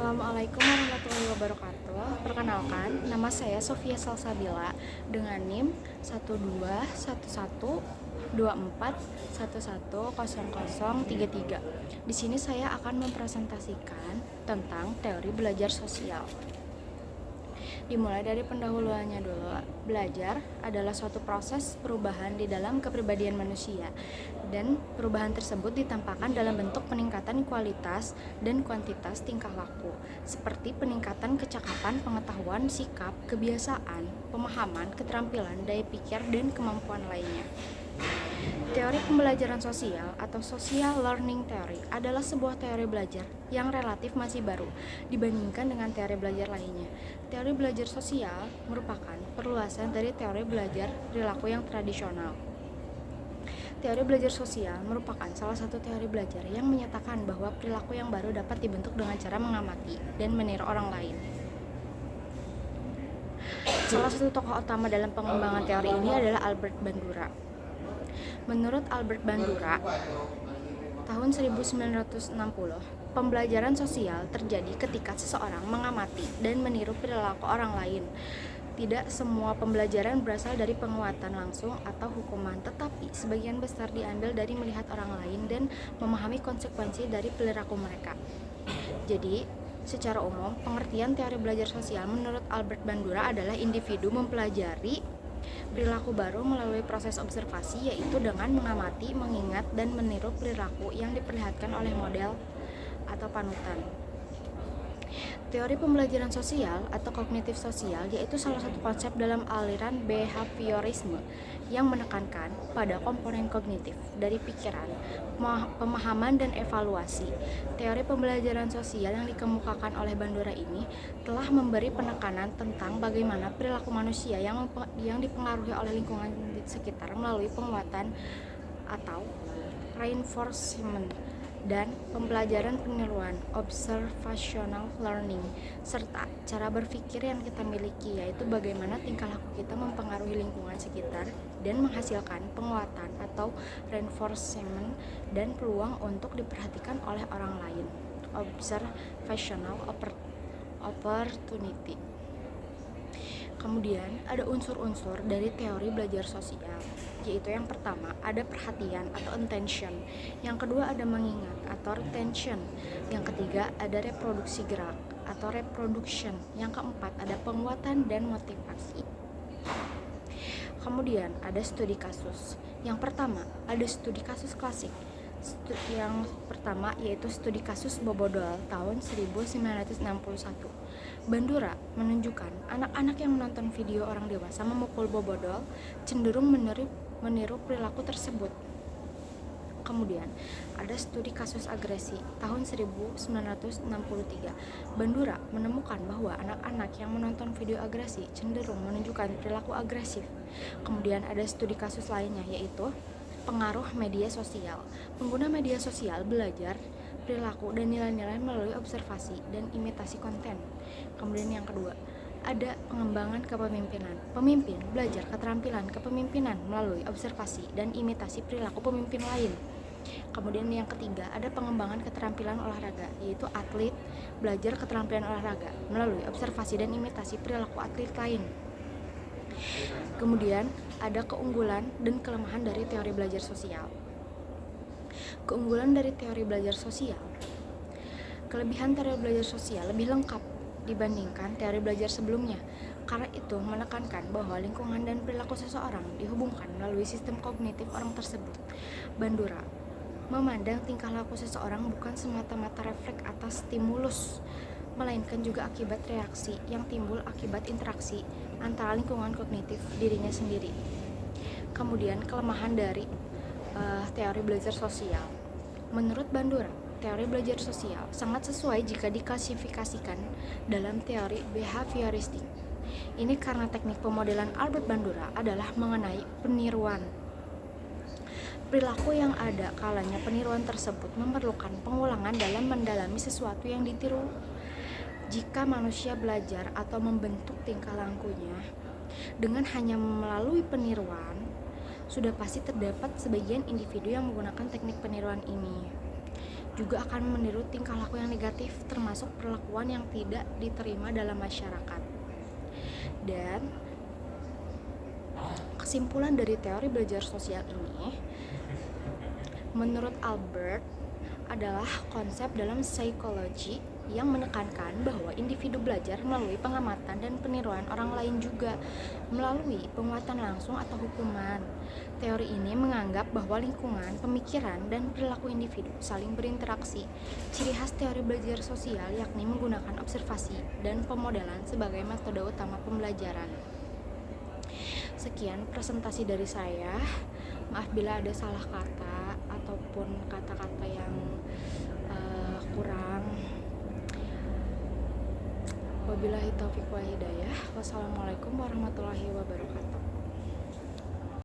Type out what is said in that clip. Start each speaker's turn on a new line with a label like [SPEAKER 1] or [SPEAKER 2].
[SPEAKER 1] Assalamualaikum warahmatullahi wabarakatuh. Perkenalkan, nama saya Sofia Salsabila dengan NIM 1211241110033. Di sini saya akan mempresentasikan tentang teori belajar sosial. Dimulai dari pendahuluannya dulu. Belajar adalah suatu proses perubahan di dalam kepribadian manusia, dan perubahan tersebut ditampakkan dalam bentuk peningkatan kualitas dan kuantitas tingkah laku, seperti peningkatan kecakapan, pengetahuan, sikap, kebiasaan, pemahaman, keterampilan, daya pikir, dan kemampuan lainnya. Teori pembelajaran sosial atau social learning theory adalah sebuah teori belajar yang relatif masih baru dibandingkan dengan teori belajar lainnya. Teori belajar sosial merupakan perluasan dari teori belajar perilaku yang tradisional. Teori belajar sosial merupakan salah satu teori belajar yang menyatakan bahwa perilaku yang baru dapat dibentuk dengan cara mengamati dan meniru orang lain. Salah satu tokoh utama dalam pengembangan teori ini adalah Albert Bandura. Menurut Albert Bandura, tahun 1960, pembelajaran sosial terjadi ketika seseorang mengamati dan meniru perilaku orang lain. Tidak semua pembelajaran berasal dari penguatan langsung atau hukuman, tetapi sebagian besar diambil dari melihat orang lain dan memahami konsekuensi dari perilaku mereka. Jadi, secara umum, pengertian teori belajar sosial menurut Albert Bandura adalah individu mempelajari perilaku baru melalui proses observasi, yaitu dengan mengamati, mengingat, dan meniru perilaku yang diperlihatkan oleh model atau panutan. Teori pembelajaran sosial atau kognitif sosial yaitu salah satu konsep dalam aliran behaviorisme yang menekankan pada komponen kognitif dari pikiran, pemahaman, dan evaluasi. Teori pembelajaran sosial yang dikemukakan oleh Bandura ini telah memberi penekanan tentang bagaimana perilaku manusia yang dipengaruhi oleh lingkungan di sekitar melalui penguatan atau reinforcement dan pembelajaran peniruan observational learning, serta cara berpikir yang kita miliki, yaitu bagaimana tingkah laku kita mempengaruhi lingkungan sekitar dan menghasilkan penguatan atau reinforcement dan peluang untuk diperhatikan oleh orang lain, observational opportunity. Kemudian ada unsur-unsur dari teori belajar sosial, yaitu yang pertama ada perhatian atau attention, yang kedua ada mengingat atau retention, yang ketiga ada reproduksi gerak atau reproduction, yang keempat ada penguatan dan motivasi. Kemudian ada studi kasus. Yang pertama ada studi kasus klasik. Yang pertama yaitu studi kasus Bobodol tahun 1961. Bandura menunjukkan anak-anak yang menonton video orang dewasa memukul Bobodol cenderung meniru perilaku tersebut. Kemudian ada studi kasus agresi tahun 1963. Bandura menemukan bahwa anak-anak yang menonton video agresi cenderung menunjukkan perilaku agresif. Kemudian ada studi kasus lainnya yaitu pengaruh media sosial. Pengguna media sosial belajar perilaku dan nilai-nilai melalui observasi dan imitasi konten. Kemudian yang kedua, ada pengembangan kepemimpinan. Pemimpin belajar keterampilan kepemimpinan melalui observasi dan imitasi perilaku pemimpin lain. Kemudian yang ketiga, ada pengembangan keterampilan olahraga, yaitu atlet belajar keterampilan olahraga melalui observasi dan imitasi perilaku atlet lain. Kemudian ada keunggulan dan kelemahan dari teori belajar sosial. Keunggulan dari teori belajar sosial. Kelebihan teori belajar sosial lebih lengkap dibandingkan teori belajar sebelumnya, karena itu menekankan bahwa lingkungan dan perilaku seseorang dihubungkan melalui sistem kognitif orang tersebut. Bandura memandang tingkah laku seseorang bukan semata-mata refleks atas stimulus, melainkan juga akibat reaksi yang timbul akibat interaksi antara lingkungan kognitif dirinya sendiri. Kemudian kelemahan dari teori belajar sosial. Menurut Bandura, teori belajar sosial sangat sesuai jika diklasifikasikan dalam teori behavioristik. Ini karena teknik pemodelan Albert Bandura adalah mengenai peniruan. Perilaku yang ada kalanya peniruan tersebut memerlukan pengulangan dalam mendalami sesuatu yang ditiru. Jika manusia belajar atau membentuk tingkah lakunya dengan hanya melalui peniruan, sudah pasti terdapat sebagian individu yang menggunakan teknik peniruan ini. juga akan meniru tingkah laku yang negatif, termasuk perlakuan yang tidak diterima dalam masyarakat. Dan kesimpulan dari teori belajar sosial ini, menurut Albert, adalah konsep dalam psikologi yang menekankan bahwa individu belajar melalui pengamatan dan peniruan orang lain juga melalui penguatan langsung atau hukuman. Teori ini menganggap bahwa lingkungan, pemikiran, dan perilaku individu saling berinteraksi. Ciri khas teori belajar sosial yakni menggunakan observasi dan pemodelan sebagai metode utama pembelajaran. Sekian presentasi dari saya. Maaf bila ada salah kata ataupun kata-kata yang kurang. Wabillahi taufiq wal hidayah. Wassalamualaikum warahmatullahi wabarakatuh.